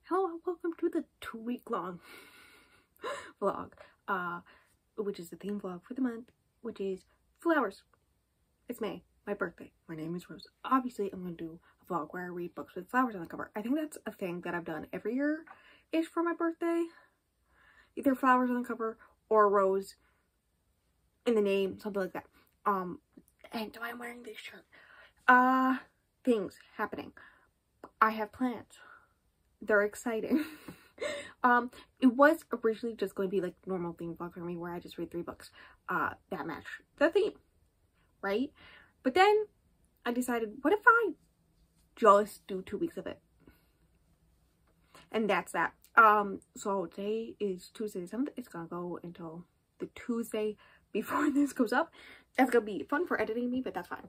Hello and welcome to the 2-week long vlog, which is the theme vlog for the month, which is flowers. It's May, my birthday. My name is Rose. Obviously, I'm going to do a vlog where I read books with flowers on the cover. I think that's a thing that I've done every year-ish for my birthday. Either flowers on the cover or a rose in the name, something like that. And why I'm wearing this shirt. Things happening. I have plans. They're exciting. It was originally just going to be like normal theme vlog for me where I just read 3 books that match the theme, right? But then I decided, what if I just do 2 weeks of it? And that's that. So today is Tuesday the 7th. It's gonna go until the Tuesday before this goes up. That's gonna be fun for editing me, but that's fine.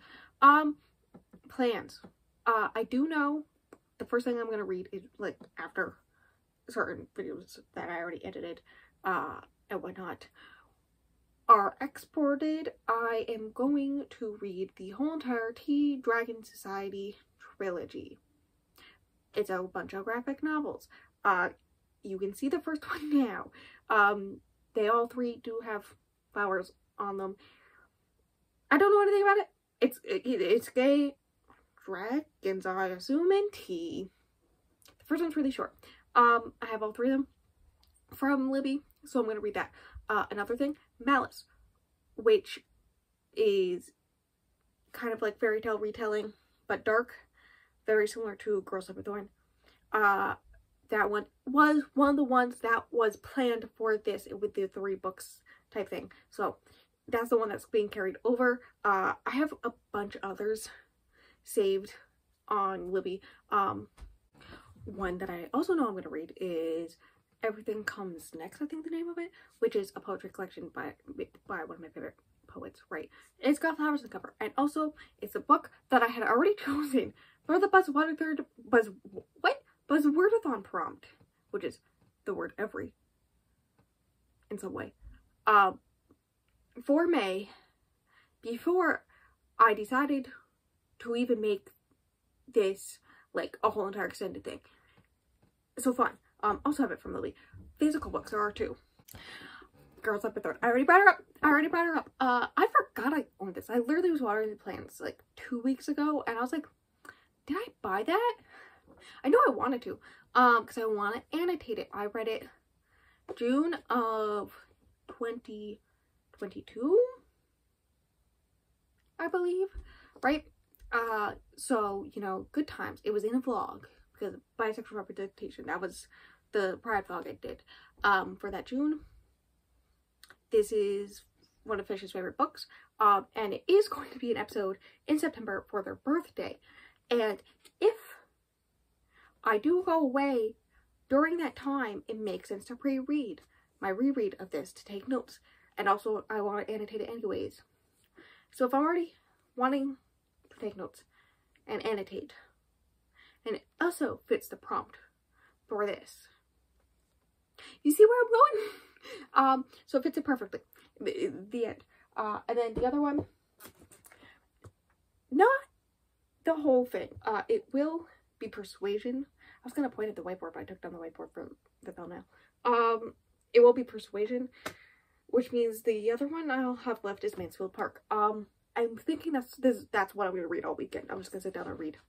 Plans. I do know the first thing I'm gonna read is like after certain videos that I already edited and whatnot are exported. I am going to read the whole entire Tea Dragon Society trilogy. It's a bunch of graphic novels. You can see the first one now. They all 3 do have flowers on them. I don't know anything about it. It's gay dragons, I assume, and tea. The first one's really short. I have all 3 of them from Libby, so I'm going to read that. Another thing, Malice, which is kind of like fairy tale retelling, but dark, very similar to Girls Up a Thorn. That one was one of the ones that was planned for this with the 3 books type thing. So that's the one that's being carried over. I have a bunch of others saved on Libby. One that I also know I'm going to read is Everything Comes Next, I think the name of it, which is a poetry collection by one of my favorite poets, right? It's got flowers on the cover, and also it's a book that I had already chosen for the Buzzwordathon prompt, which is the word every in some way, for May, before I decided to even make this like a whole entire extended thing. So fun. Also have it from Lily. Physical books, there are 2. Girls Up a Third. I already brought her up. I forgot I owned this. I literally was watering the plants like 2 weeks ago, and I was like, did I buy that? I know I wanted to, because I want to annotate it. I read it June of 2022, I believe, right? So, you know, good times. It was in a vlog, because bisexual representation, that was the Pride vlog I did, for that June. This is one of Fish's favorite books, and it is going to be an episode in September for their birthday, and if I do go away during that time, it makes sense to pre-read my reread of this to take notes, and also I want to annotate it anyways. So if I'm already wanting to take notes and annotate, and it also fits the prompt for this, you see where I'm going? So it fits it perfectly. The end. And then the other one, not the whole thing. It will be Persuasion. I was gonna point at the whiteboard, but I took down the whiteboard from the thumbnail. It will be Persuasion, which means the other one I'll have left is Mansfield Park. I'm thinking that's what I'm gonna read all weekend. I'm just gonna sit down and read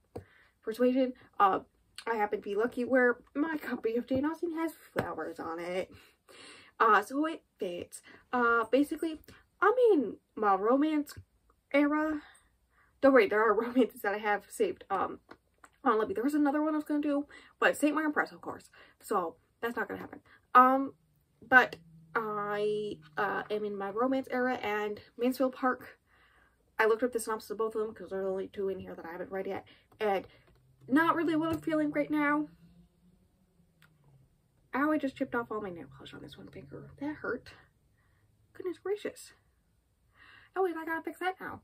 Persuasion. I happen to be lucky where my copy of Jane Austen has flowers on it. So it fits. Basically, I'm in my romance era. Don't worry, there are romances that I have saved on Libby. There was another one I was gonna do, but St. Myron Press, of course. So that's not gonna happen. But I am in my romance era, and Mansfield Park, I looked up the synopsis of both of them because there are only 2 in here that I haven't read yet, and not really what I'm feeling right now. Ow, I just chipped off all my nail polish on this one finger. That hurt. Goodness gracious. Oh wait, I gotta fix that now.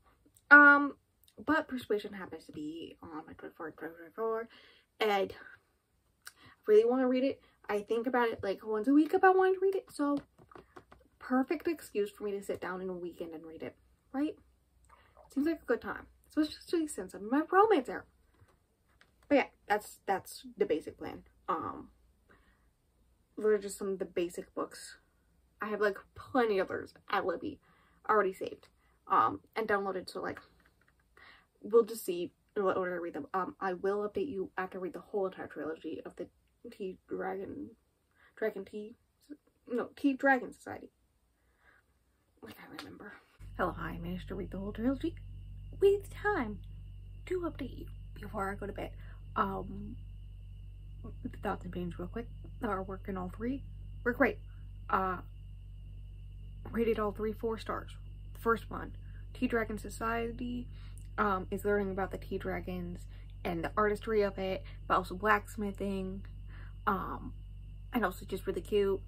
But Persuasion happens to be on my 24, and I really want to read it. I think about it like once a week about wanting to read it, so perfect excuse for me to sit down in a weekend and read it, right? Seems like a good time, especially since I'm in my romance era. But yeah, that's the basic plan. those are just some of the basic books. I have like plenty others at Libby already saved and downloaded, so like we'll just see in what order I read them. I will update you after I read the whole entire trilogy of the Tea Dragon Society. I can't remember. Hello, hi, I managed to read the whole trilogy with time to update you before I go to bed. The thoughts and feelings real quick. Our work in all three were great. Rated all three 4 stars. The first one, Tea Dragon Society, is learning about the tea dragons and the artistry of it, but also blacksmithing, and also just really cute.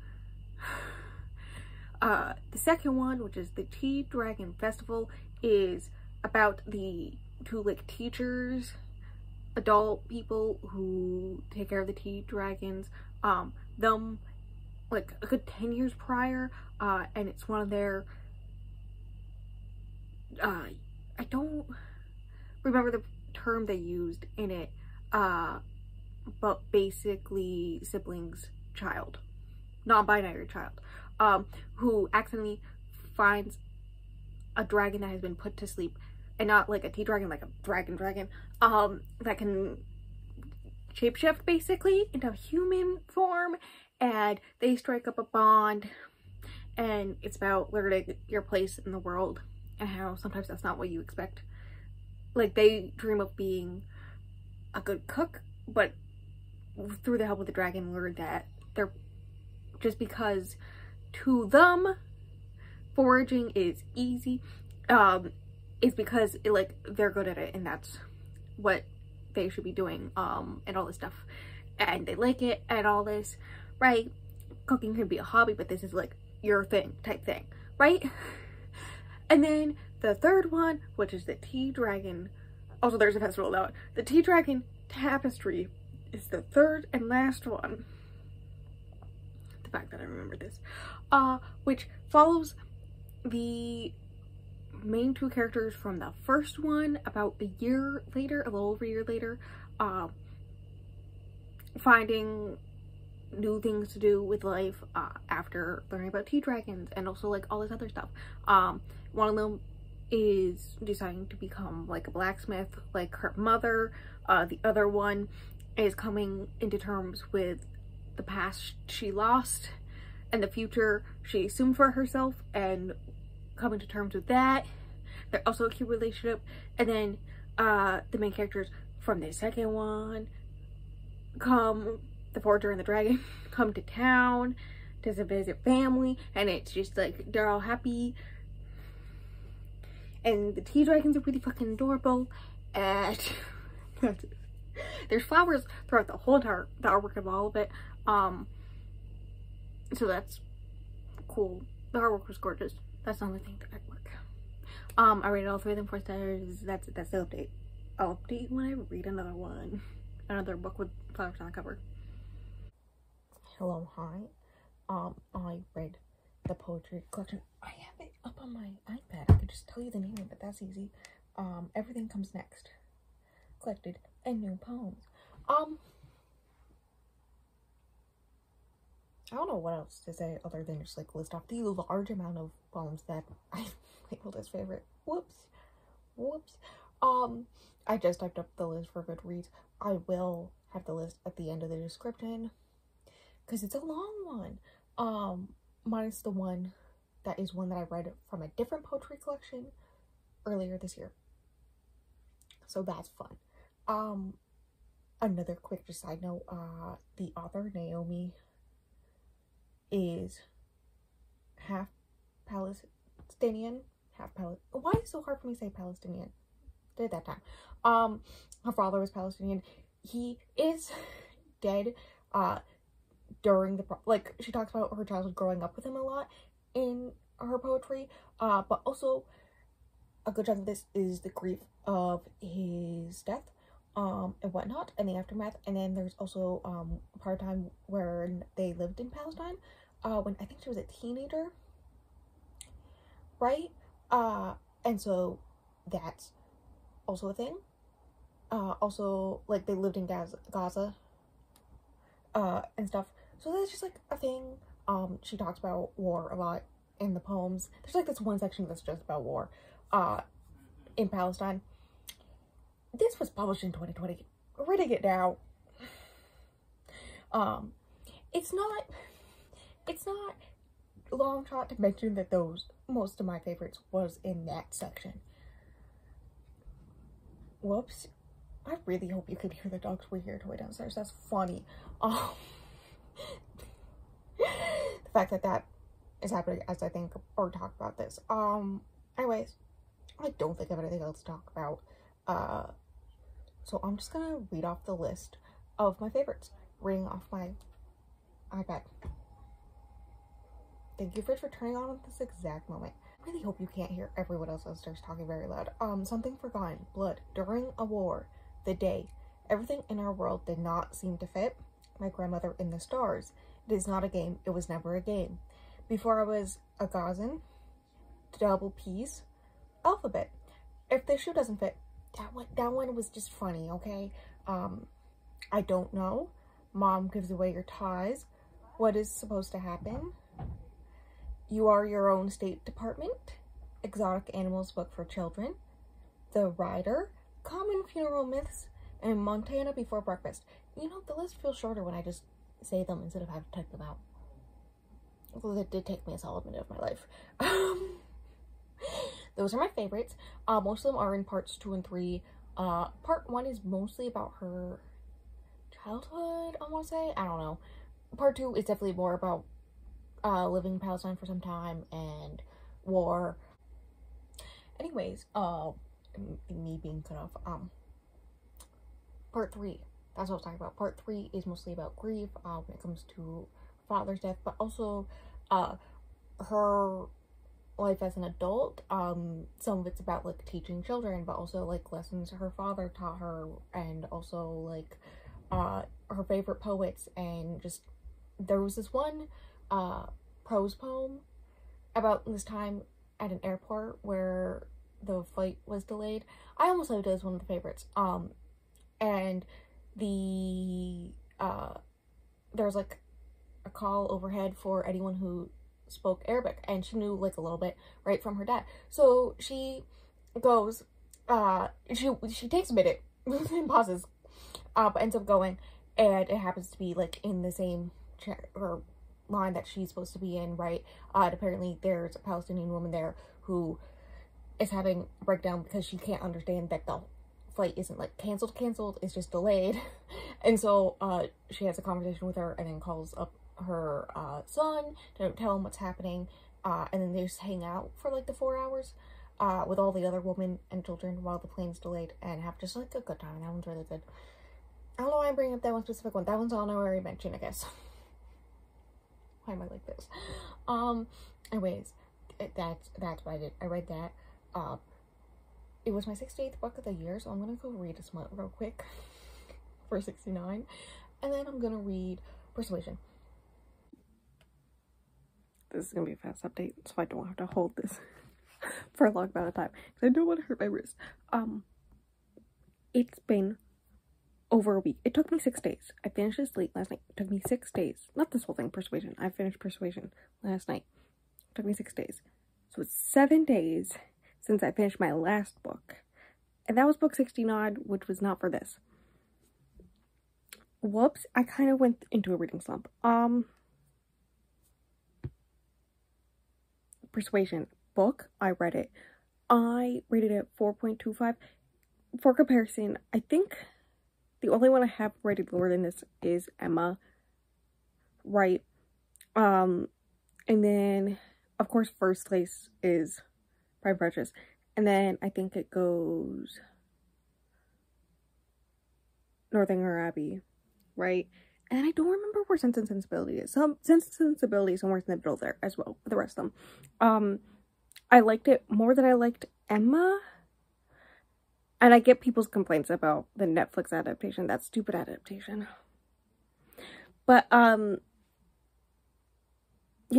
The second one, which is the Tea Dragon Festival, is about the 2 like teachers, adult people who take care of the tea dragons, them like a good 10 years prior, and it's one of their I don't remember the term they used in it, but basically siblings child, non-binary child, who accidentally finds a dragon that has been put to sleep, and not like a tea dragon, like a dragon, that can shapeshift basically into human form, and they strike up a bond, and it's about learning your place in the world and how sometimes that's not what you expect. Like, they dream of being a good cook, but through the help of the dragon learn that they're, just because to them foraging is easy, is because they're good at it, and that's what they should be doing, and all this stuff, and they like it and all this, right? Cooking can be a hobby, but this is like your thing type thing, right? And then the third one, which is the Tea Dragon, also there's a festival now, the Tea Dragon Tapestry is the third and last one. The fact that I remember this, which follows the main 2 characters from the first one about a year later, a little over a year later, finding new things to do with life after learning about tea dragons, and also like all this other stuff. One of them is deciding to become like a blacksmith like her mother. The other one is coming into terms with the past she lost and the future she assumed for herself, and coming to terms with that. They're also a cute relationship. And then the main characters from the second one, the Forger and the Dragon, come to town to visit family, and it's just like they're all happy, and the tea dragons are really fucking adorable, and there's flowers throughout the whole entire artwork of all of it, so that's cool. The artwork was gorgeous. That's the only thing, the artwork. I rated all 3 of them 4 stars. That's the update. I'll update when I read another one, another book with flowers on the cover. Hello, hi. I read the poetry collection. I have it up on my iPad. I could just tell you the name of it. That's easy. Everything Comes Next. Collected and New Poems. I don't know what else to say other than just like list off the large amount of poems that I labeled as favorite. Whoops. I just typed up the list for Goodreads. I will have the list at the end of the description, because it's a long one. Minus the one that is one that I read from a different poetry collection earlier this year. So that's fun. Another quick just side note, the author, Naomi, is half Palestinian, why is it so hard for me to say Palestinian? Did that time. Her father was Palestinian. He is dead, during the, she talks about her childhood growing up with him a lot in her poetry, but also a good chunk of this is the grief of his death, and whatnot, and the aftermath. And then there's also a part of time where they lived in Palestine, when I think she was a teenager, right? And so that's also a thing. Also, like, they lived in Gaza, and stuff. So that's just like a thing. She talks about war a lot in the poems. There's like this one section that's just about war in Palestine. This was published in 2020. Reading it now. It's not a long shot to mention that most of my favorites was in that section. Whoops. I really hope you can hear the dogs we hear toy downstairs. That's funny. The fact that that is happening as I think or talk about this. Anyways, I don't think I have anything else to talk about. So I'm just gonna read off the list of my favorites. Reading off my iPad. Thank you for turning on at this exact moment. I really hope you can't hear everyone else upstairs talking very loud. Something forgotten. Blood. During a war. The day. Everything in our world did not seem to fit. My grandmother in the stars. It is not a game. It was never a game. Before I was a Gazan. Double P's. Alphabet. If the shoe doesn't fit, that one was just funny, okay? I don't know. Mom gives away your ties. What is supposed to happen? You are your own State Department. Exotic animals book for children. The Rider. Common funeral myths. And Montana before breakfast. You know, the list feels shorter when I just say them instead of having to type them out. Although it did take me a solid minute of my life. Those are my favorites. Most of them are in parts 2 and 3. Part 1 is mostly about her childhood, I want to say. I don't know. Part 2 is definitely more about living in Palestine for some time and war. Anyways, me being cut off. Part 3. That's what I was talking about. Part 3 is mostly about grief when it comes to father's death, but also her life as an adult. Some of it's about like teaching children, but also like lessons her father taught her, and also like her favorite poets. And just there was this one prose poem about this time at an airport where the flight was delayed. I almost loved it as one of the favorites. And the there's like a call overhead for anyone who spoke Arabic, and she knew like a little bit right from her dad. So she goes, she takes a minute and pauses, but ends up going, and it happens to be like in the same chair or line that she's supposed to be in, right? And apparently there's a Palestinian woman there who is having a breakdown because she can't understand that the flight isn't like canceled, it's just delayed. And so she has a conversation with her and then calls up her son to tell him what's happening, and then they just hang out for like the 4 hours with all the other women and children while the plane's delayed, and have just like a good time. That one's really good. I don't know why I'm bringing up that one specific one. That one's honorary mention, I guess. Why am I like this? Anyways, that's what I did. I read that. It was my 68th book of the year, so I'm gonna go read this one real quick for 69, and then I'm gonna read Persuasion. This is gonna be a fast update, so I don't have to hold this for a long amount of time, because I don't want to hurt my wrist. It's been over a week. It took me 6 days. I finished this late last night. It took me 6 days. Not this whole thing, Persuasion. I finished Persuasion last night. It took me 6 days. So it's 7 days since I finished my last book. And that was book 69, which was not for this. Whoops, I kind of went into a reading slump. Persuasion book, I read it. I rated it 4.25. For comparison, I think the only one I have rated lower than this is Emma, right? And then, of course, first place is Pride and Prejudice. And then I think it goes Northanger Abbey, right? And I don't remember where Sense and Sensibility is. Sense and Sensibility is somewhere in the middle there as well, for the rest of them. I liked it more than I liked Emma. And I get people's complaints about the Netflix adaptation, that stupid adaptation. But, yeah,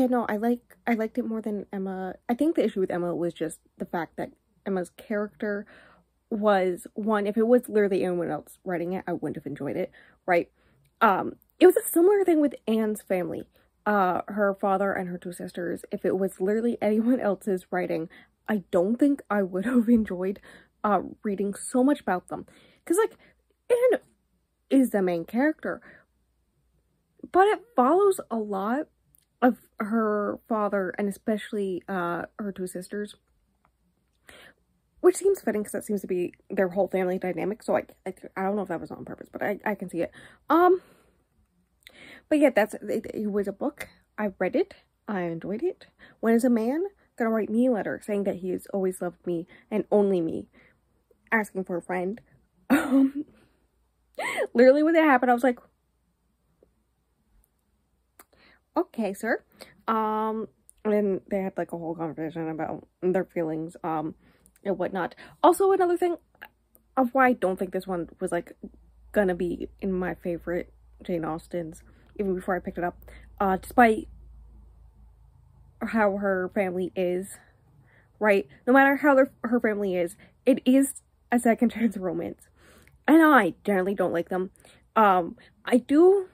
no, I liked it more than Emma. I think the issue with Emma was just the fact that Emma's character was, one, if it was literally anyone else writing it, I wouldn't have enjoyed it, right? It was a similar thing with Anne's family. Her father and her two sisters. If it was literally anyone else's writing, I don't think I would have enjoyed reading so much about them. Because, like, Anne is the main character, but it follows a lot of her father and especially her two sisters, which seems fitting because that seems to be their whole family dynamic. So I don't know if that was on purpose, but I can see it. But yeah, it was a book. I read it. I enjoyed it. When is a man gonna write me a letter saying that he has always loved me and only me, asking for a friend? Literally when that happened, I was like, okay, sir. And they had like a whole conversation about their feelings, and whatnot. Also, another thing of why I don't think this one was like gonna be in my favorite Jane Austen's, even before I picked it up, despite how her family is, right? No matter how her family is, it is a second chance romance. And I generally don't like them. I do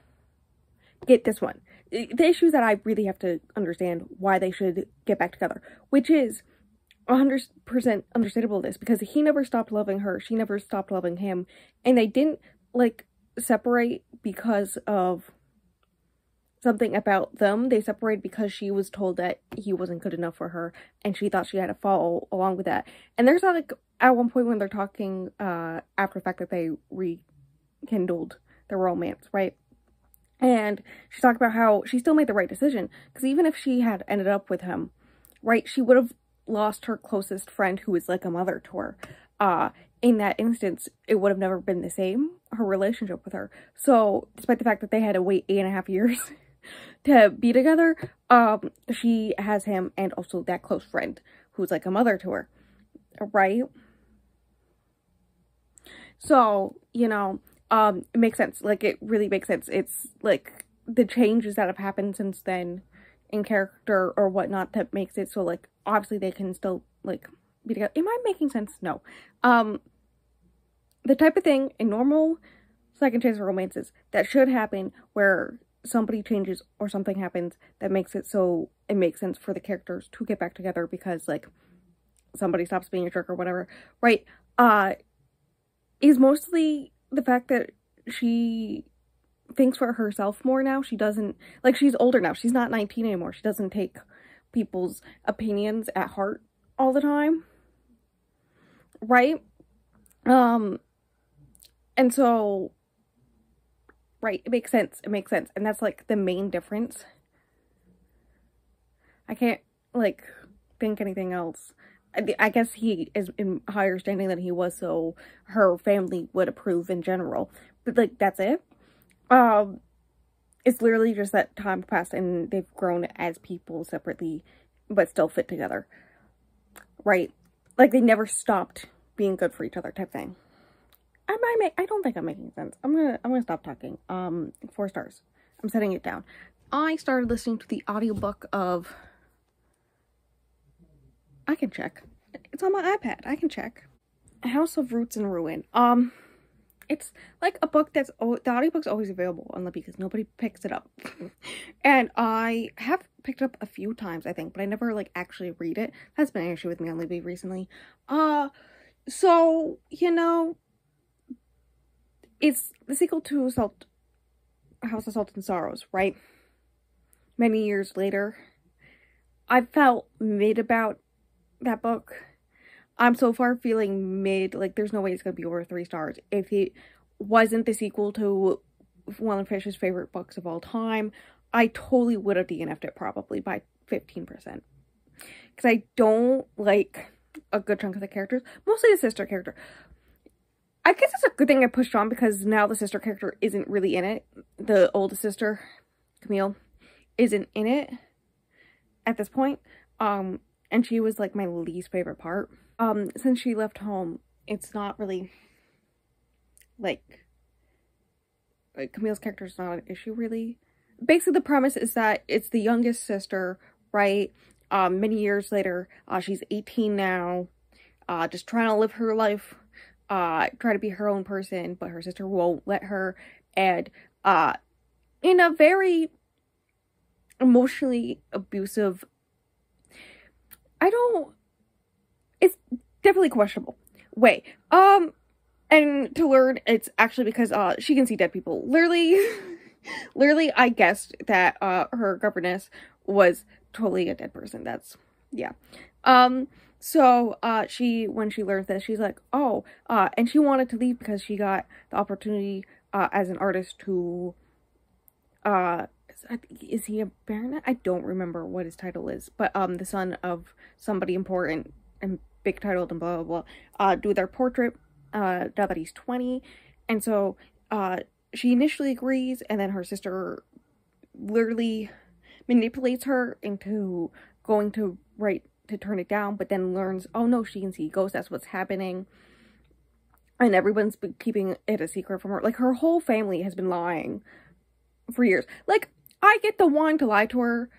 get this one. The issue is that I really have to understand why they should get back together, which is 100% understandable this, because he never stopped loving her, she never stopped loving him, and they didn't, like, separate because of something about them. They separated because she was told that he wasn't good enough for her, and she thought she had to follow along with that. And there's not, like, at one point when they're talking, after the fact that they rekindled their romance, right? And she's talking about how she still made the right decision, because even if she had ended up with him, right, she would have lost her closest friend who was like a mother to her. In that instance, it would have never been the same, her relationship with her. So, despite the fact that they had to wait 8.5 years to be together, she has him and also that close friend who's like a mother to her, right? So, you know, it makes sense. Like, it really makes sense. It's like the changes that have happened since then in character or whatnot that makes it so, like, obviously they can still, like, be together. Am I making sense? No. The type of thing in normal second chance romances that should happen where somebody changes or something happens that makes it so it makes sense for the characters to get back together because, like, somebody stops being a jerk or whatever, right? Is mostly the fact that she thinks for herself more now. She doesn't, like, she's older now. She's not 19 anymore. She doesn't take people's opinions at heart all the time, right? And so, right, it makes sense. It makes sense. And that's, like, the main difference. I can't, like, think anything else. I guess he is in higher standing than he was, so her family would approve in general. But, like, that's it. It's literally just that time passed and they've grown as people separately, but still fit together. Right? Like, they never stopped being good for each other type thing. I don't think I'm making sense. I'm gonna stop talking. 4 stars. I'm setting it down. I started listening to the audiobook of... I can check. It's on my iPad. I can check. House of Roots and Ruin. It's like a book that's... the audiobook's always available on Libby because nobody picks it up. And I have picked it up a few times, I think, but I never, like, actually read it. That's been an issue with me on Libby recently. So, you know... It's the sequel to House of Salt and Sorrows, right? Many years later. I felt mid about that book. I'm so far feeling mid, like, there's no way it's gonna be over 3 stars. If it wasn't the sequel to one of Fish's favorite books of all time, I totally would have DNF'd it probably by 15%. Because I don't like a good chunk of the characters. Mostly the sister character. I guess it's a good thing I pushed on because now the sister character isn't really in it. The oldest sister, Camille, isn't in it at this point. And she was, like, my least favorite part. Since she left home, it's not really, like Camille's character is not an issue, really. Basically, the premise is that it's the youngest sister, right? Many years later, she's 18 now, just trying to live her life, try to be her own person, but her sister won't let her, and in a very emotionally abusive, it's definitely questionable way. And to learn it's actually because she can see dead people. Literally I guessed that her governess was totally a dead person. That's, yeah. So when she learned this, she's like, oh, and she wanted to leave because she got the opportunity as an artist to is he a baronet? I don't remember what his title is, but the son of somebody important and big titled and blah blah blah, do their portrait now that he's 20. And so she initially agrees, and then her sister literally manipulates her into going to turn it down, but then learns, oh no, she can see ghosts, that's what's happening. And everyone's been keeping it a secret from her. Like, her whole family has been lying for years. Like, I get the wanting to lie to her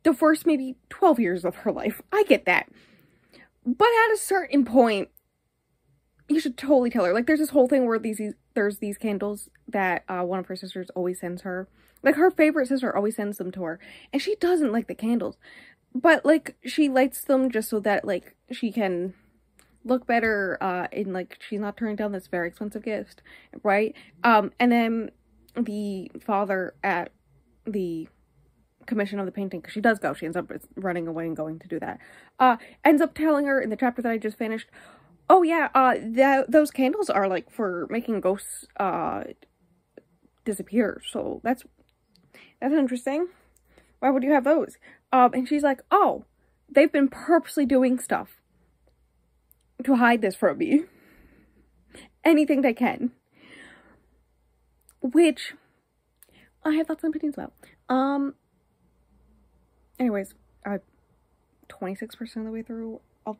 the first maybe 12 years of her life. I get that. But at a certain point, you should totally tell her. Like, there's this whole thing where there's these candles that one of her sisters always sends her. Like, her favorite sister always sends them to her. And she doesn't like the candles. But, like, she lights them just so that, like, she can look better, and, like, she's not turning down this very expensive gift, right? And then the father at the commission of the painting, because she does go, she ends up running away and going to do that, ends up telling her in the chapter that I just finished, oh yeah, those candles are, like, for making ghosts, disappear, so that's interesting. Why would you have those? And she's like, oh, they've been purposely doing stuff to hide this from me. Anything they can. Which I have thoughts and opinions about. Anyways, 26% of the way through. I'll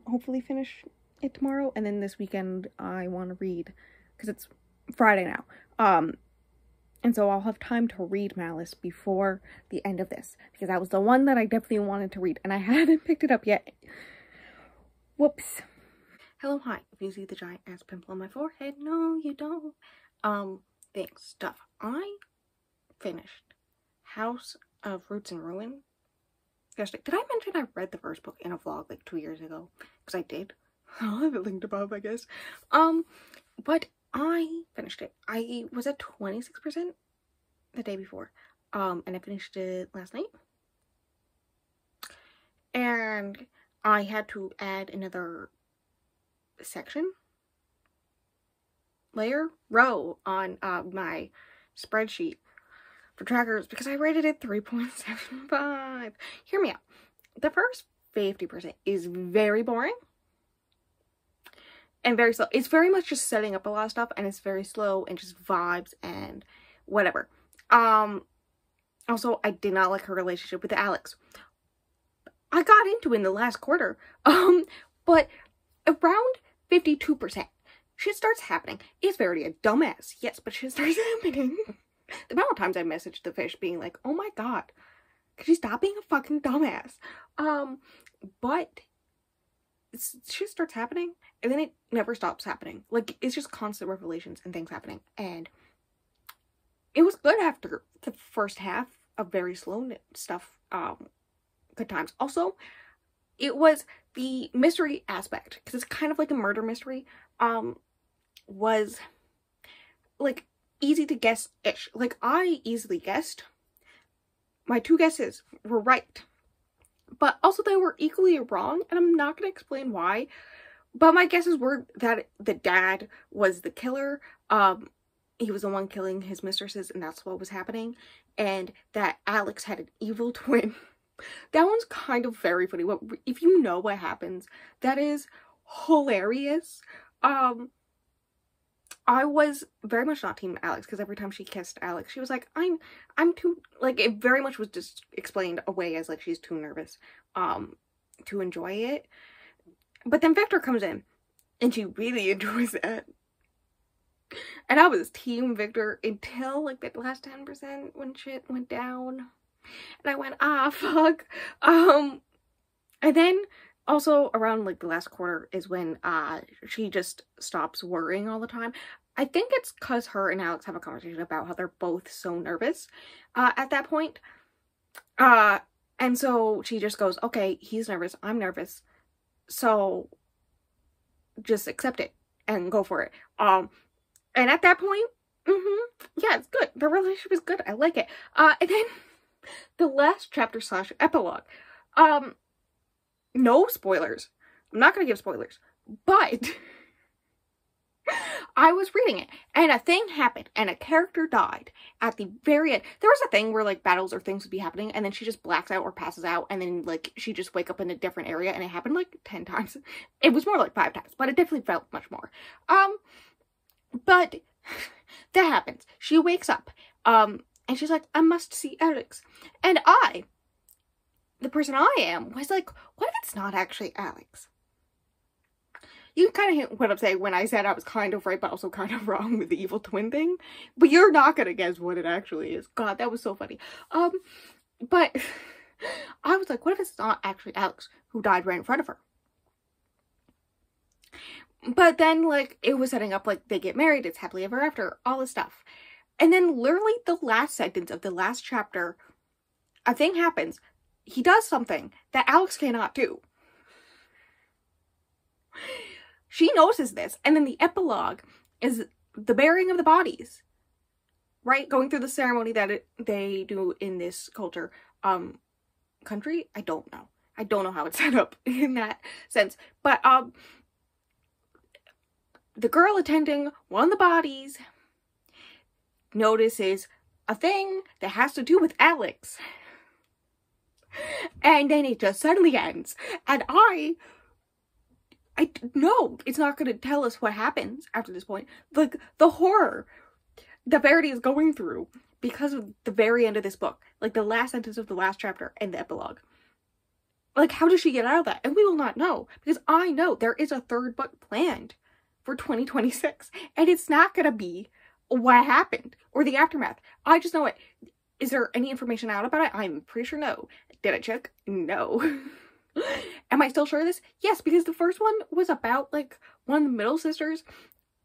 hopefully finish it tomorrow. And then this weekend I want to read, because it's Friday now. And so I'll have time to read Malice before the end of this, because that was the one that I definitely wanted to read, and I haven't picked it up yet. Whoops. Hello, hi. If you see the giant ass pimple on my forehead, no, you don't. Stuff. I finished House of Roots and Ruin yesterday. Did I mention I read the first book in a vlog like 2 years ago? Because I did. I'll have it linked above, I guess. But I finished it. I was at 26% the day before. And I finished it last night. And I had to add another row on my spreadsheet for trackers because I rated it 3.75. Hear me out. The first 50% is very boring and very slow. It's very much just setting up a lot of stuff, and it's very slow and just vibes and whatever. Also, I did not like her relationship with Alex. I got into it in the last quarter. But around 52%, shit starts happening. It's very a dumbass, yes, but shit starts happening. The amount of times I messaged the fish being like, oh my god, could you stop being a fucking dumbass? But shit starts happening, and then it never stops happening. Like, it's just constant revelations and things happening. And it was good after the first half of very slow stuff. Good times. Also, it was the mystery aspect, because it's kind of like a murder mystery, was like easy to guess-ish. Like, I easily guessed. My 2 guesses were right. But also they were equally wrong, and I'm not going to explain why. But my guesses were that the dad was the killer. He was the one killing his mistresses, and that's what was happening. And that Alex had an evil twin. That one's kind of very funny. If you know what happens, that is hilarious. I was very much not team Alex, because every time she kissed Alex, she was like, I'm too, like, it very much was just explained away as, like, she's too nervous, to enjoy it. But then Victor comes in, and she really enjoys it. And I was team Victor until, like, the last 10% when shit went down. And I went, ah, fuck. And then also around, like, the last quarter is when she just stops worrying all the time. I think it's because her and Alex have a conversation about how they're both so nervous at that point. And so she just goes, okay, he's nervous, I'm nervous, so just accept it and go for it. And at that point, yeah, it's good. The relationship is good. I like it. And then the last chapter / epilogue. No spoilers. I'm not gonna give spoilers, but I was reading it, and a thing happened, and a character died at the very end. There was a thing where, like, battles or things would be happening, and then she just blacks out or passes out, and then, like, she just wake up in a different area, and it happened, like, 10 times. It was more like 5 times, but it definitely felt much more. But that happens. She wakes up, and she's like, I must see Alex. And I, the person I am, was like, what if it's not actually Alex? You can kind of hear what I'm saying when I said I was kind of right, but also kind of wrong with the evil twin thing. But you're not gonna guess what it actually is. God, that was so funny. But I was like, what if it's not actually Alex who died right in front of her? But then, like, it was setting up, like, they get married, it's happily ever after, all this stuff. And then literally the last sentence of the last chapter, a thing happens. He does something that Alex cannot do. She notices this, and then the epilogue is the burying of the bodies, right? Going through the ceremony that they do in this culture. Country? I don't know. I don't know how it's set up in that sense. But, the girl attending one of the bodies notices a thing that has to do with Alex. And then it just suddenly ends. And I know it's not going to tell us what happens after this point. Like, the horror that Verity is going through because of the very end of this book. Like, the last sentence of the last chapter and the epilogue. Like, how does she get out of that? And we will not know. Because I know there is a 3rd book planned for 2026. And it's not going to be what happened or the aftermath. I just know it. Is there any information out about it? I'm pretty sure no. Did I check? No. Am I still sure of this? Yes, because the first one was about, like, one of the middle sisters.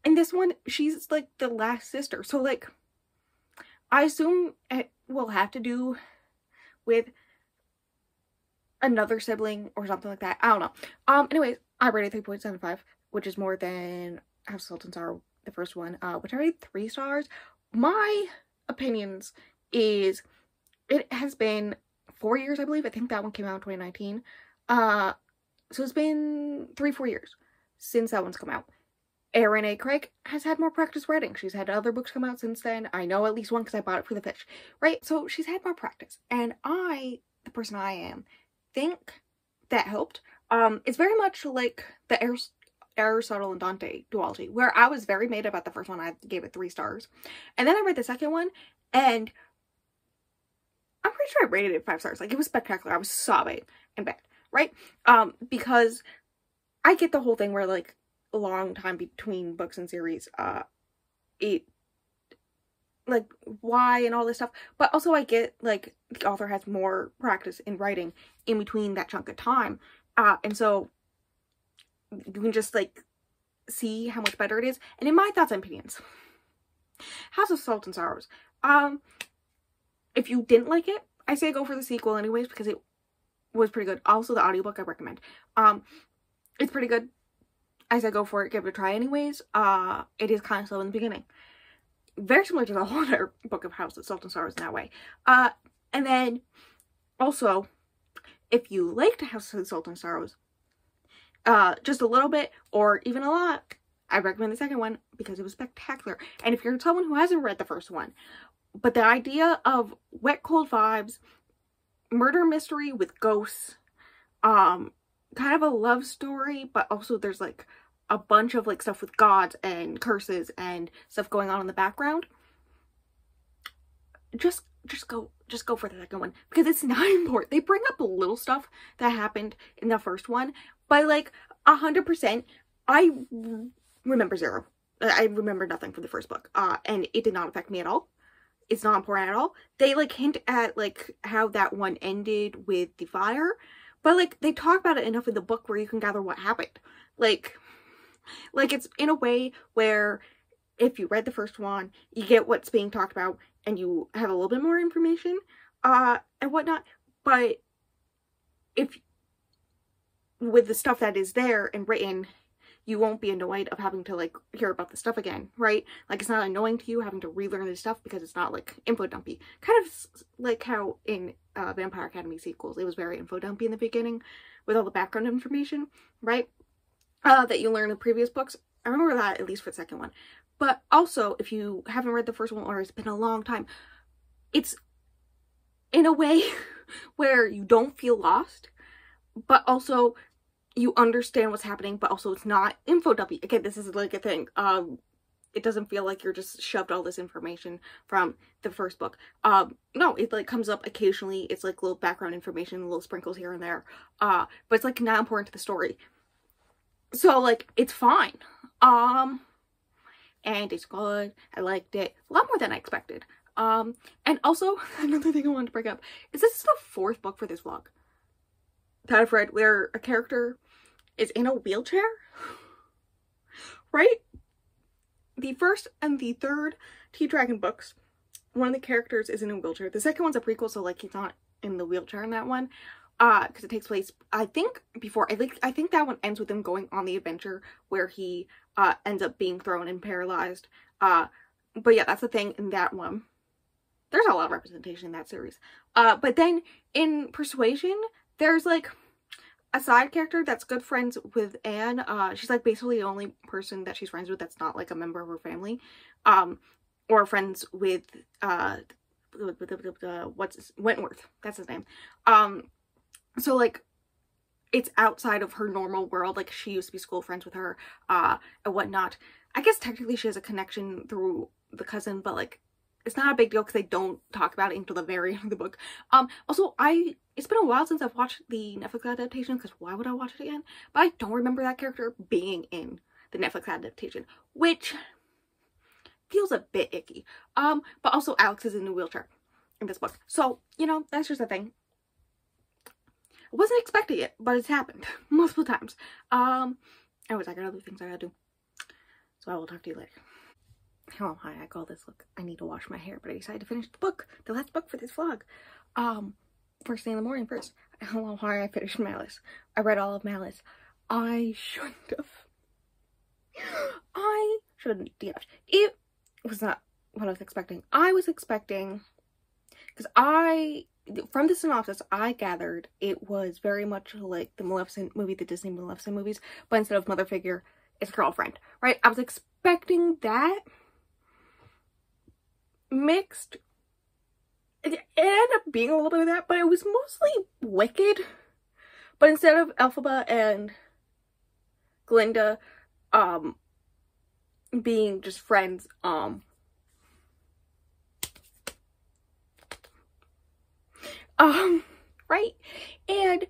And this one, she's, like, the last sister. So, like, I assume it will have to do with another sibling or something like that. I don't know. Anyways, I rated 3.75, which is more than House of Salt and Sorrow, the first one, which I rated 3 stars. My opinions is, it has been 4 years, I believe. I think that one came out in 2019. So it's been 3-4 years since that one's come out. Erin A. Craig has had more practice writing. She's had other books come out since then. I know at least one because I bought it for the fish, right? So she's had more practice. And I, the person I am, think that helped. It's very much like the Aristotle and Dante duology, where I was very made about the first one. I gave it 3 stars. And then I read the second one, and I'm pretty sure I rated it 5 stars. Like, it was spectacular. I was sobbing in bed, right? Because I get the whole thing where, like, a long time between books and series, like, why and all this stuff. But also I get, like, the author has more practice in writing in between that chunk of time. And so you can just, like, see how much better it is. And in my thoughts and opinions, House of Salt and Sorrows. If you didn't like it, I say go for the sequel anyways, because it was pretty good. Also, the audiobook I recommend. It's pretty good. I said go for it, give it a try anyways. It is kind of slow in the beginning. Very similar to the whole other book of House of Salt and Sorrows in that way. And then, also, if you liked House of Salt and Sorrows, just a little bit, or even a lot, I recommend the second one because it was spectacular. And if you're someone who hasn't read the first one, but the idea of wet, cold vibes, murder mystery with ghosts, kind of a love story, but also there's, like, a bunch of, like, stuff with gods and curses and stuff going on in the background. Just go for the second one, because it's not important. They bring up a little stuff that happened in the first one, but, like, 100%, I remember 0. I remember nothing from the first book, and it did not affect me at all. It's not important at all. They, like, hint at, like, how that one ended with the fire, but, like, they talk about it enough in the book where you can gather what happened. Like, it's in a way where if you read the first one, you get what's being talked about, and you have a little bit more information, and whatnot. But if, with the stuff that is there and written, you won't be annoyed of having to, like, hear about the stuff again, right? Like, it's not annoying to you having to relearn this stuff because it's not, like, info dumpy. Kind of like how in Vampire Academy sequels, it was very info dumpy in the beginning with all the background information, right? That you learn in the previous books. I remember that, at least for the second one. But also, if you haven't read the first one or it's been a long time, it's in a way where you don't feel lost, but also you understand what's happening, but also it's not info dumpy. Again, this is like a thing. It doesn't feel like you're just shoved all this information from the first book. No, it like comes up occasionally. It's like little background information, little sprinkles here and there. But it's like not important to the story. So like, it's fine. And it's good. I liked it a lot more than I expected. And also another thing I wanted to bring up is this is the fourth book for this vlog that I've read where a character is in a wheelchair, right? The first and the third T-Dragon books, one of the characters is in a wheelchair. The second one's a prequel, so like he's not in the wheelchair in that one, because it takes place, I think, before, I think that one ends with him going on the adventure where he ends up being thrown and paralyzed. But yeah, that's the thing in that one. There's a lot of representation in that series. But then in Persuasion, there's like a side character that's good friends with Anne. She's like basically the only person that she's friends with that's not like a member of her family. Or friends with Wentworth. That's his name. So like it's outside of her normal world. Like she used to be school friends with her and whatnot. I guess technically she has a connection through the cousin, but like it's not a big deal because they don't talk about it until the very end of the book. Also, it's been a while since I've watched the Netflix adaptation, because why would I watch it again? But I don't remember that character being in the Netflix adaptation, which feels a bit icky. But also Alex is in a wheelchair in this book. So, you know, that's just a thing. I wasn't expecting it, but it's happened multiple times. Anyways, I got other things I gotta do. So I will talk to you later. Hello, hi, I call this look. I need to wash my hair, but I decided to finish the book, the last book for this vlog. First thing in the morning first. Hello, hi, I finished Malice. I read all of Malice. I shouldn't have. I shouldn't have. It was not what I was expecting. I was expecting, because from the synopsis, I gathered it was very much like the Maleficent movie, the Disney Maleficent movies, but instead of mother figure, it's girlfriend, right? I was expecting that. Mixed. It ended up being a little bit of that, but it was mostly Wicked. But instead of Elphaba and Glinda being just friends, right? And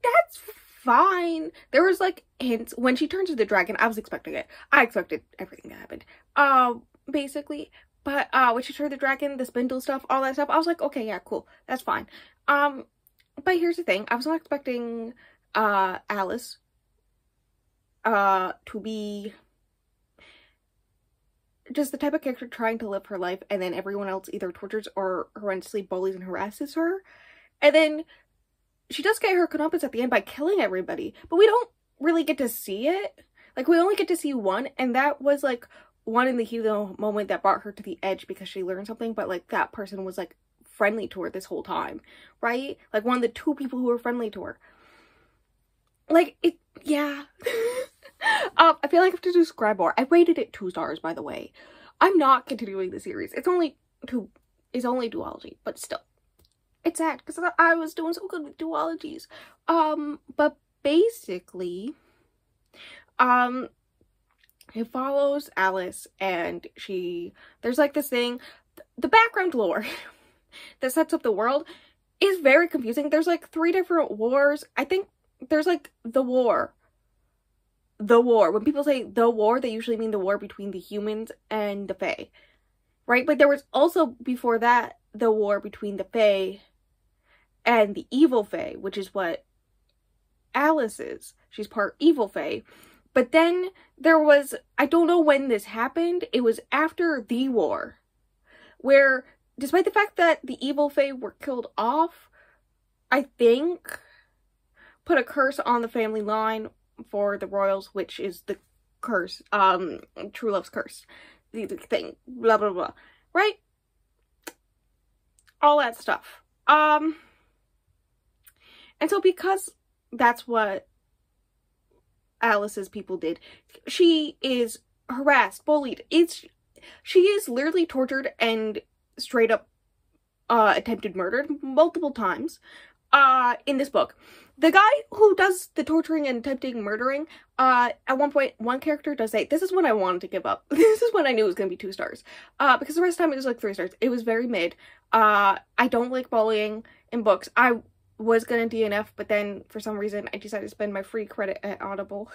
that's fine. There was like hints when she turns to the dragon. I was expecting it. I expected everything that happened. Basically. But when she turned the dragon, the spindle stuff, all that stuff, I was like, okay, yeah, cool. That's fine. But here's the thing. I was not expecting Alice to be just the type of character trying to live her life, and then everyone else either tortures or horrendously bullies and harasses her. And then she does get her comeuppance at the end by killing everybody, but we don't really get to see it. Like, we only get to see one, and that was like one in the heat of the moment that brought her to the edge because she learned something, but like that person was like friendly to her this whole time, right? Like one of the two people who were friendly to her. Like, it, yeah. I feel like I have to describe more. I rated it 2 stars, by the way. I'm not continuing the series. It's only duology, but still. It's sad because I was doing so good with duologies. But basically, it follows Alice, and there's like this thing, the background lore that sets up the world is very confusing. There's like 3 different wars. I think there's like the war. When people say the war, they usually mean the war between the humans and the Fae, right? But there was also before that the war between the Fae and the evil Fae, which is what Alice is. She's part evil Fae. But then there was, I don't know when this happened, it was after the war, where despite the fact that the evil Fae were killed off, I think put a curse on the family line for the royals, which is the curse, true love's curse, the thing, blah blah blah, right? All that stuff. And so because that's what Alice's people did, she is harassed, bullied. She is literally tortured and straight up attempted murdered multiple times in this book. The guy who does the torturing and attempting murdering, at one point, one character does say, this is when I wanted to give up. This is when I knew it was going to be 2 stars. Because the rest of the time it was like 3 stars. It was very mid. I don't like bullying in books. I was going to DNF, but then for some reason I decided to spend my free credit at Audible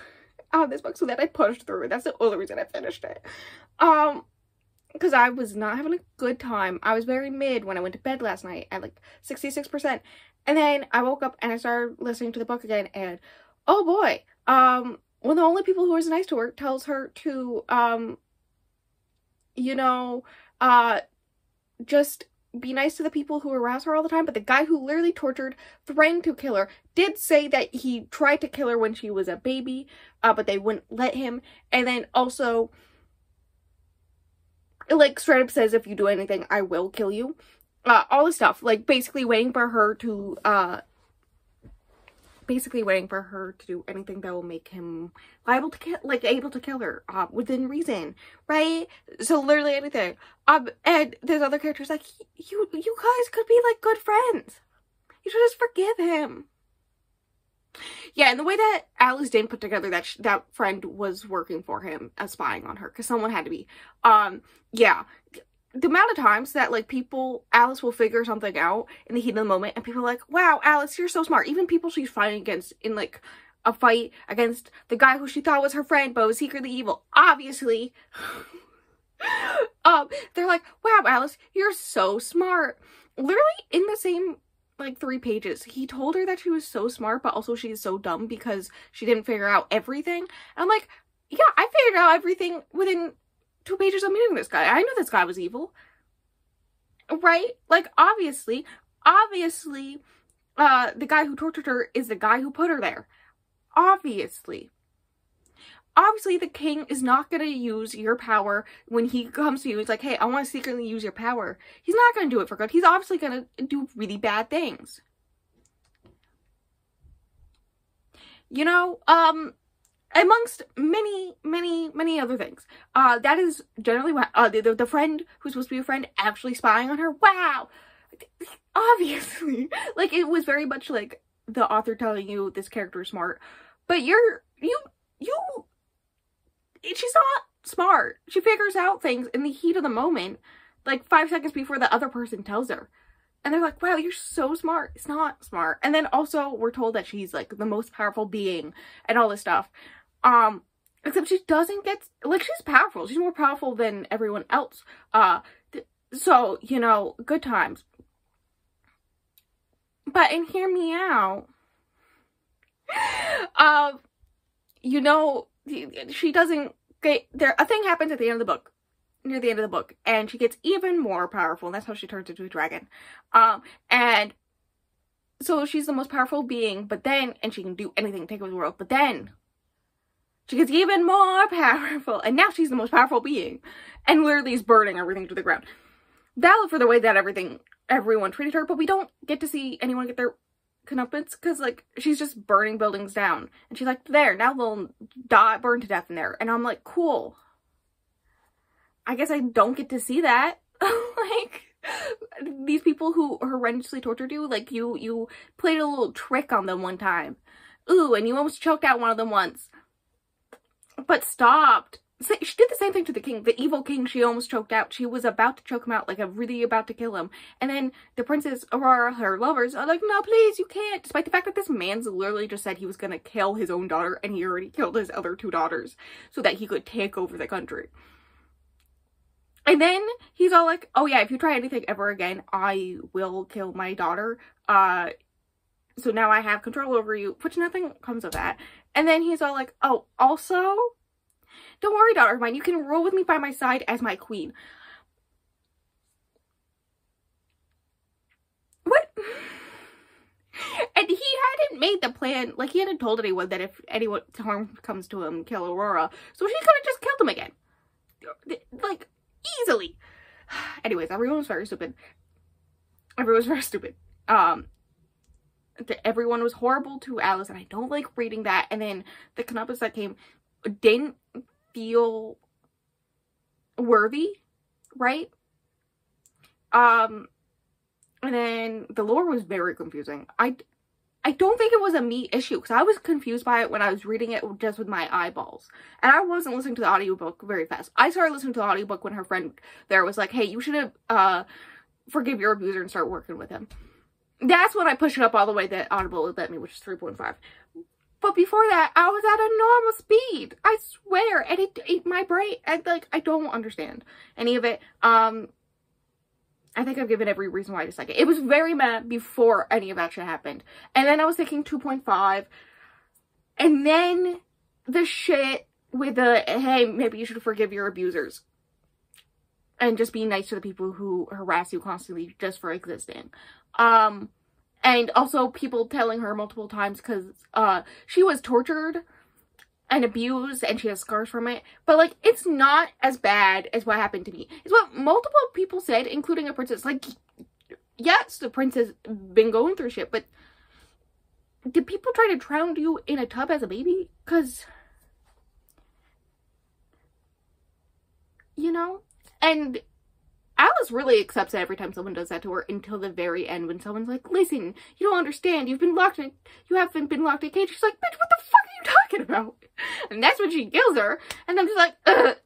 on this book, so that I pushed through it. That's the only reason I finished it. Because I was not having a good time. I was very mid when I went to bed last night at like 66%. And then I woke up and I started listening to the book again, and oh boy, one of the only people who is nice to her tells her to, you know, just be nice to the people who harass her all the time. But the guy who literally tortured, threatened to kill her, did say that he tried to kill her when she was a baby, but they wouldn't let him. And then also, like, straight up says, if you do anything, I will kill you. All this stuff, like, basically waiting for her to do anything that will make him liable to kill, like, able to kill her, within reason, right? So literally anything. And there's other characters like, you guys could be, like, good friends. You should just forgive him. Yeah, and the way that Alice didn't put together that that friend was working for him, spying on her, because someone had to be. Yeah. The amount of times that, like, Alice will figure something out in the heat of the moment, and people are like, wow, Alice, you're so smart. Even people she's fighting against in, like, a fight against the guy who she thought was her friend, but was secretly evil, obviously. They're like, wow, Alice, you're so smart. Literally, in the same, like, 3 pages, he told her that she was so smart, but also she's so dumb because she didn't figure out everything. And I'm like, yeah, I figured out everything within 2 pages of meeting this guy. I knew this guy was evil. Right? Like, obviously, the guy who tortured her is the guy who put her there. Obviously. Obviously, the king is not going to use your power when he comes to you. He's like, hey, I want to secretly use your power. He's not going to do it for good. He's obviously going to do really bad things. You know, amongst many other things. That is generally what, the friend who's supposed to be a friend actually spying on her. Wow! Obviously. Like, it was very much like the author telling you this character is smart. But she's not smart. She figures out things in the heat of the moment, like 5 seconds before the other person tells her. And they're like, wow, you're so smart. It's not smart. And then also we're told that she's like the most powerful being and all this stuff. Except she doesn't get, like, she's powerful. She's more powerful than everyone else. So, you know, good times. But, and hear me out, you know, she doesn't get, a thing happens at the end of the book, near the end of the book, and she gets even more powerful, and that's how she turns into a dragon. And so she's the most powerful being, but then, and she can do anything, take over the world, but then she gets even more powerful, and now she's the most powerful being, and literally is burning everything to the ground. Valid for the way that everyone treated her, but we don't get to see anyone get their comeuppance, because, like, she's just burning buildings down, and she's like, there, now they'll burn to death in there, and I'm like, cool. I guess I don't get to see that. Like, these people who horrendously tortured you, like, you played a little trick on them one time. Ooh, and you almost choked out one of them once. But stopped. She did the same thing to the king. The evil king, she almost choked out. She was about to choke him out, like, really about to kill him. And then the princess, Aurora, her lovers, are like, no, please, you can't. Despite the fact that this man's literally just said he was going to kill his own daughter, and he already killed his other 2 daughters so that he could take over the country. And then he's all like, oh yeah, if you try anything ever again, I will kill my daughter. So now I have control over you, which nothing comes of that. And then he's all like, oh, also, don't worry, daughter of mine, you can roll with me by my side as my queen. What? And he hadn't made the plan, like, he hadn't told anyone that if anyone harm comes to him, kill Aurora. So she could have just killed him again. Like, easily. Anyways, everyone was very stupid. Everyone was very stupid. Everyone was horrible to Alice, and I don't like reading that. And then the Knappes that came didn't feel worthy, right? And then the lore was very confusing. I don't think it was a me issue, because I was confused by it when I was reading it just with my eyeballs. And I wasn't listening to the audiobook very fast. I started listening to the audiobook when her friend there was like, hey, you should forgive your abuser and start working with him. That's when I pushed it up all the way that Audible would let me, which is 3.5. But before that, I was at a normal speed. I swear. And it ate my brain. I don't understand any of it. I think I've given every reason why I dislike it. It was very mad before any of that shit happened. And then I was thinking 2.5. And then the shit with the, hey, maybe you should forgive your abusers. And just be nice to the people who harass you constantly just for existing. And also people telling her multiple times because she was tortured and abused and she has scars from it. But, like, it's not as bad as what happened to me. It's what multiple people said, including a princess. Like, yes, the prince has been going through shit, but did people try to drown you in a tub as a baby? Because, you know? And Alice really accepts it every time someone does that to her until the very end when someone's like, listen, you don't understand. You haven't been locked in a cage. She's like, bitch, what the fuck are you talking about? And that's when she kills her. And I'm just like, ugh.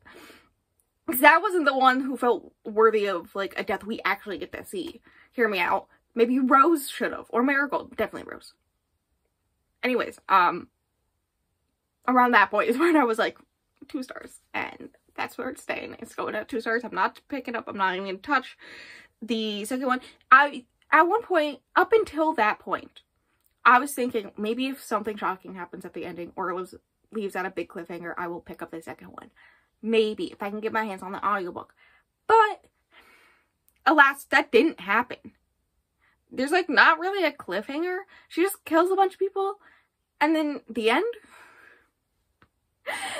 Because that wasn't the one who felt worthy of, like, a death we actually get to see. Hear me out. Maybe Rose should have. Or Marigold. Definitely Rose. Anyways, around that point is when I was like, 2 stars. And that's where it's staying. It's going at 2 stars. I'm not picking up. I'm not even going to touch the second one. At one point, up until that point, I was thinking maybe if something shocking happens at the ending or leaves at a big cliffhanger, I will pick up the second one. Maybe, if I can get my hands on the audiobook. But, alas, that didn't happen. There's, like, not really a cliffhanger. She just kills a bunch of people. And then, the end?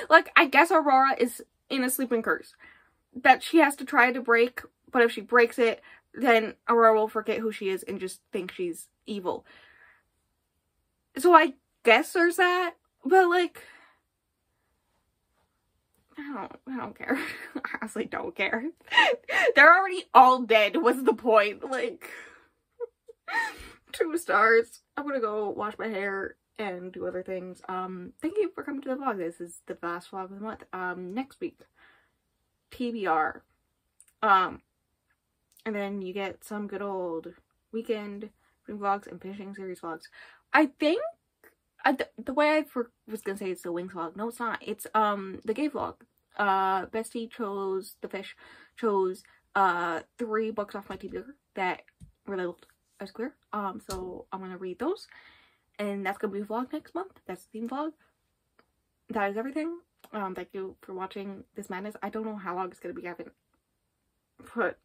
Like, I guess Aurora is in a sleeping curse that she has to try to break, but if she breaks it, then Aurora will forget who she is and just think she's evil. So I guess there's that, but, like, I don't care. I honestly don't care. They're already all dead. What's the point? Like, 2 stars. I'm gonna go wash my hair and do other things. Thank you for coming to the vlog. This is the last vlog of the month. Next week, TBR. And then you get some good old weekend vlogs and finishing series vlogs. I think the way I was gonna say it's the wings vlog. No, it's not. It's the gay vlog. Bestie chose the fish chose 3 books off my TBR that really looked as clear. So I'm gonna read those. And that's gonna be a vlog next month. That's the theme vlog. That is everything. Thank you for watching this madness. I don't know how long it's gonna be. I haven't put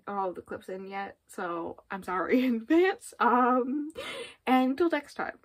all the clips in yet, so I'm sorry in advance. And until next time.